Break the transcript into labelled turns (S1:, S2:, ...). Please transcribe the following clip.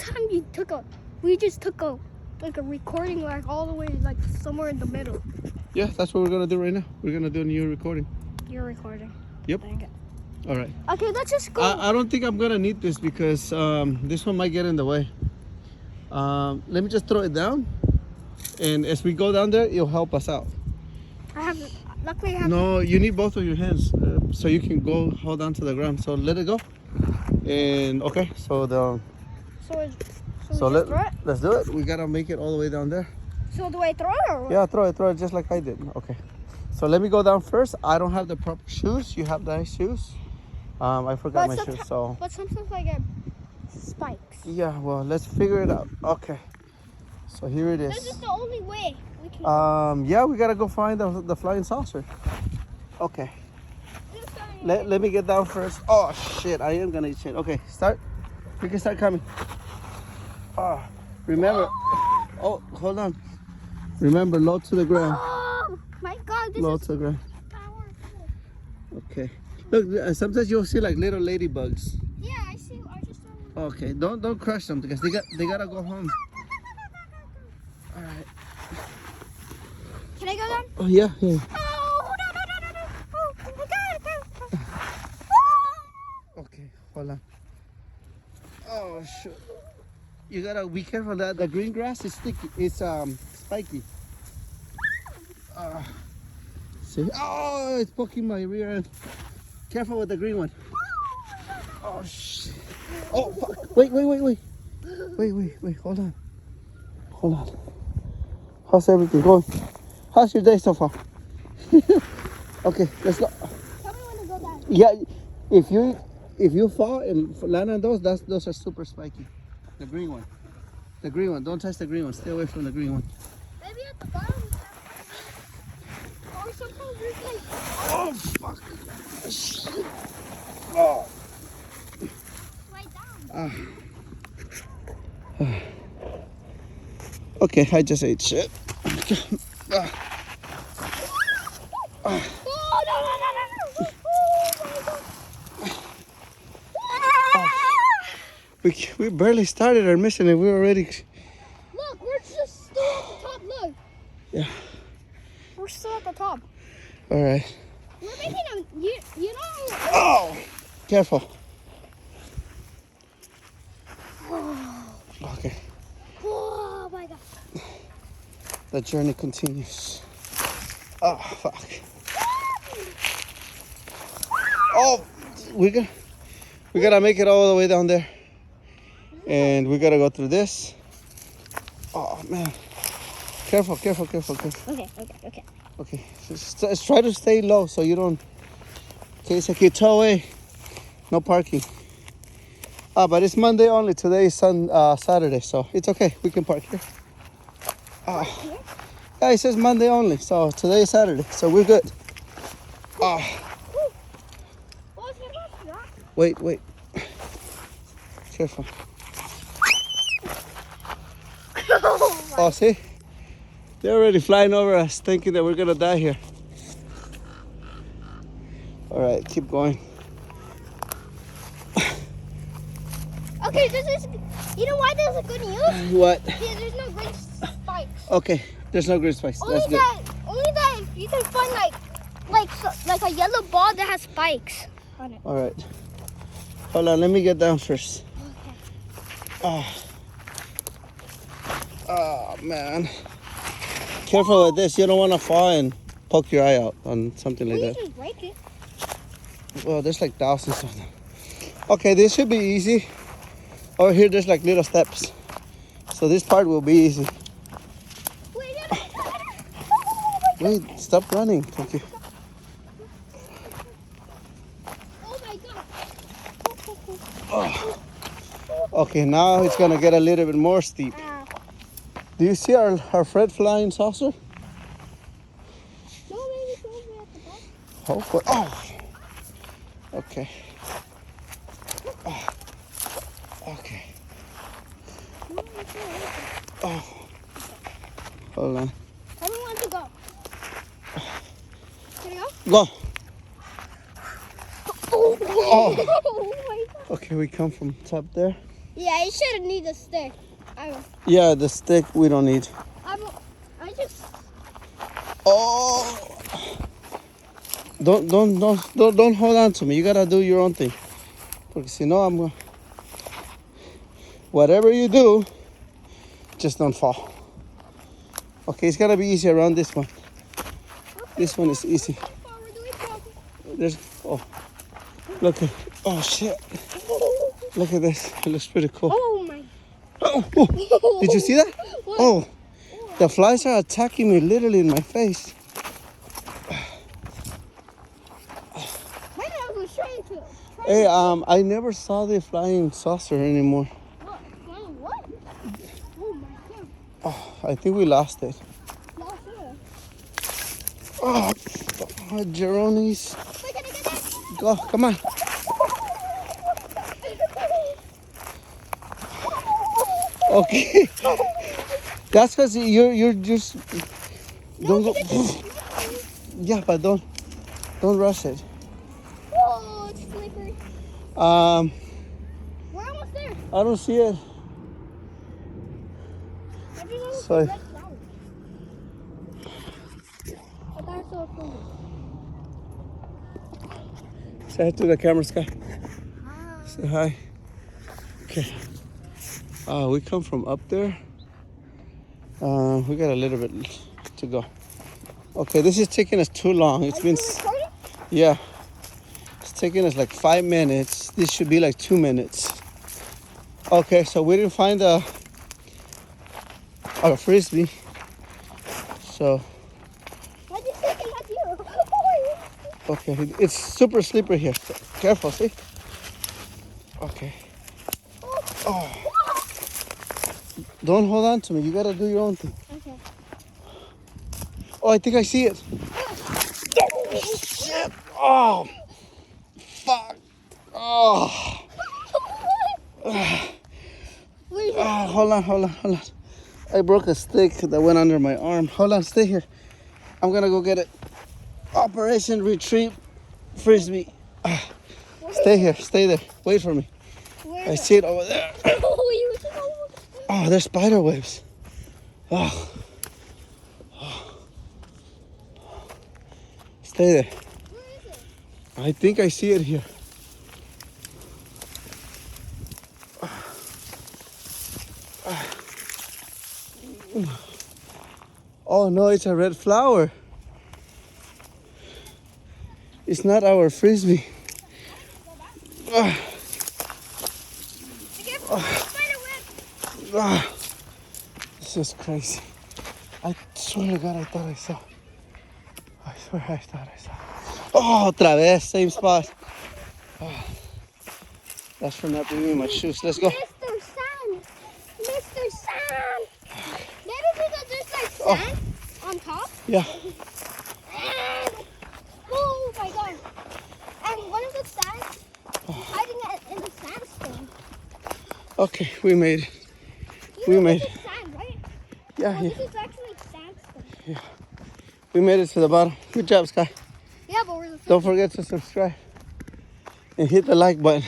S1: time we just took a recording like all the way like somewhere in the middle.
S2: Yeah, that's what we're gonna do right now. We're gonna do a new recording.
S1: You're recording.
S2: Yep.
S1: Okay.
S2: All right.
S1: Okay, let's just go.
S2: I don't think I'm gonna need this because this one might get in the way. Let me just throw it down, and as we go down there, it'll help us out.
S1: Luckily I have.
S2: No, you need both of your hands so you can go hold on to the ground. So let it go. And okay, so
S1: So
S2: let's do it. We gotta make it all the way down there.
S1: So do I throw it or what?
S2: Yeah, throw it just like I did. Okay. So let me go down first. I don't have the proper shoes. You have nice shoes. I forgot my shoes. So.
S1: But sometimes I get spikes.
S2: Yeah. Well, let's figure it out. Okay. So here it is.
S1: This is the only way we can.
S2: Yeah, we gotta go find the flying saucer. Okay. Let me get down first. Oh shit! I am gonna eat shit. Okay, start. We can start coming. Remember. Oh, hold on. Remember, low to the ground.
S1: Oh my God! This
S2: Low
S1: is
S2: to the ground.
S1: powerful.
S2: Okay. Look, sometimes you'll see like little ladybugs.
S1: Yeah, I see. I just saw one.
S2: Okay, don't crush them because they gotta go home. All right.
S1: Can I go down?
S2: Oh yeah.
S1: Oh no! Oh my God!
S2: Okay, hold on. Oh shoot! You gotta be careful. That the green grass is sticky. It's spiky. See? Oh, it's poking my rear end. Careful with the green one. Oh shit! Oh fuck! Wait! Hold on. How's everything going? How's your day so far? Okay, let's go.
S1: Tell me when to go down.
S2: Yeah, if you fall and land on those are super spiky. The green one. Don't touch the green one. Stay away from the green one.
S1: Maybe at the bottom. Or sometimes there's like.
S2: Oh fuck! Oh.
S1: Right down.
S2: Okay, I just ate shit.
S1: Oh no! Oh my God!
S2: We barely started our mission and we're already.
S1: Look, we're just still at the top. Look.
S2: Yeah.
S1: We're still at the top.
S2: All right.
S1: We're making a. You know.
S2: Oh, careful. Okay.
S1: Oh my God.
S2: The journey continues. Oh fuck. Oh, we gotta make it all the way down there, and we gotta go through this. Oh man, careful.
S1: Okay.
S2: Okay, just try to stay low so you don't. Okay, so you tow away. No parking. But it's Monday only. Today is Saturday, so it's okay. We can park here. Yeah, it says Monday only, so today is Saturday, so we're good. Wait. Careful. Oh, see? They're already flying over us, thinking that we're gonna die here. All right, keep going.
S1: Okay, this is. You know why there's a good news?
S2: What?
S1: Yeah, there's no green spikes.
S2: Okay, there's no green spice.
S1: Only
S2: That's good.
S1: that you can find like a yellow ball that has spikes on it.
S2: All right. Hold on, let me get down first.
S1: Okay.
S2: Oh man. Careful with this. You don't want to fall and poke your eye out on something like
S1: We
S2: that.
S1: just break it.
S2: Well, there's like thousands of them. Okay, this should be easy. Over here, there's like little steps. So this part will be easy. Wait, stop running. Thank you.
S1: Oh my God.
S2: Okay, now it's gonna get a little bit more steep. Do you see our Fred flying saucer?
S1: No, maybe it's over at the back.
S2: Hopefully. Oh. Okay. Okay. Oh. Hold on.
S1: Tell me when to go. Can I go?
S2: Go.
S1: Oh.
S2: Oh.
S1: Oh my God.
S2: Okay, we come from top there.
S1: Yeah, you shouldn't need a stick.
S2: Yeah, the stick we don't need.
S1: I just.
S2: Oh! Don't hold on to me. You gotta do your own thing. Because you know I'm gonna. Whatever you do, just don't fall. Okay, it's gotta be easy around this one. This one is easy. There's look at shit. Look at this. It looks pretty cool.
S1: Oh my.
S2: Oh. Did you see that?
S1: What?
S2: Oh, the flies are attacking me literally in my face.
S1: My dad was trying to.
S2: Hey, I never saw the flying saucer anymore.
S1: What? What? Oh my god.
S2: Oh, I think we lost it.
S1: Lost it.
S2: Oh, Jeronis.
S1: Wait, can I get that?
S2: Go, come on. Okay. That's because you're just don't go. Yeah, but don't rush it.
S1: Oh, it's slippery.
S2: We're
S1: almost there.
S2: I don't see it.
S1: Everyone's
S2: Sorry.
S1: red flowers. But that's so cool.
S2: Say hi to the camera, Sky. Say hi. Okay. We come from up there. We got a little bit to go. Okay, this is taking us too long. It's been, yeah. It's taking us like 5 minutes. This should be like 2 minutes. Okay, so we didn't find our frisbee. So,
S1: Why'd you take it at you?
S2: okay, it's super slippery here. So careful, see? Okay. Oh. Don't hold on to me. You gotta do your own thing.
S1: Okay.
S2: Oh, I think I see it. Oh, shit. Oh, fuck. Oh. Hold on. I broke a stick that went under my arm. Hold on, stay here. I'm gonna go get it. Operation Retrieve Frisbee. Stay here, stay there. Wait for me.
S1: Where?
S2: I see it over there. Oh, there's spider webs. Oh. Stay there.
S1: Where is it?
S2: I think I see it here. Oh no, it's a red flower. It's not our frisbee. This is crazy. I swear to God, I thought I saw. I swear I thought I saw. Oh, otra vez, same spot. Oh, that's for not bringing my shoes. Let's go.
S1: Mr. Sand! Mr. Sand! Maybe because there's like sand on top.
S2: Yeah.
S1: And, oh my god. And one of the sands is hiding in the sandstone.
S2: Okay, we made it.
S1: You know
S2: made
S1: this is sand, right?
S2: Yeah,
S1: Oh,
S2: yeah.
S1: this is actually sandstone.
S2: Yeah. We made it to the bottom. Good job, Sky.
S1: Yeah, but we're the
S2: Don't forget to subscribe and hit the like button.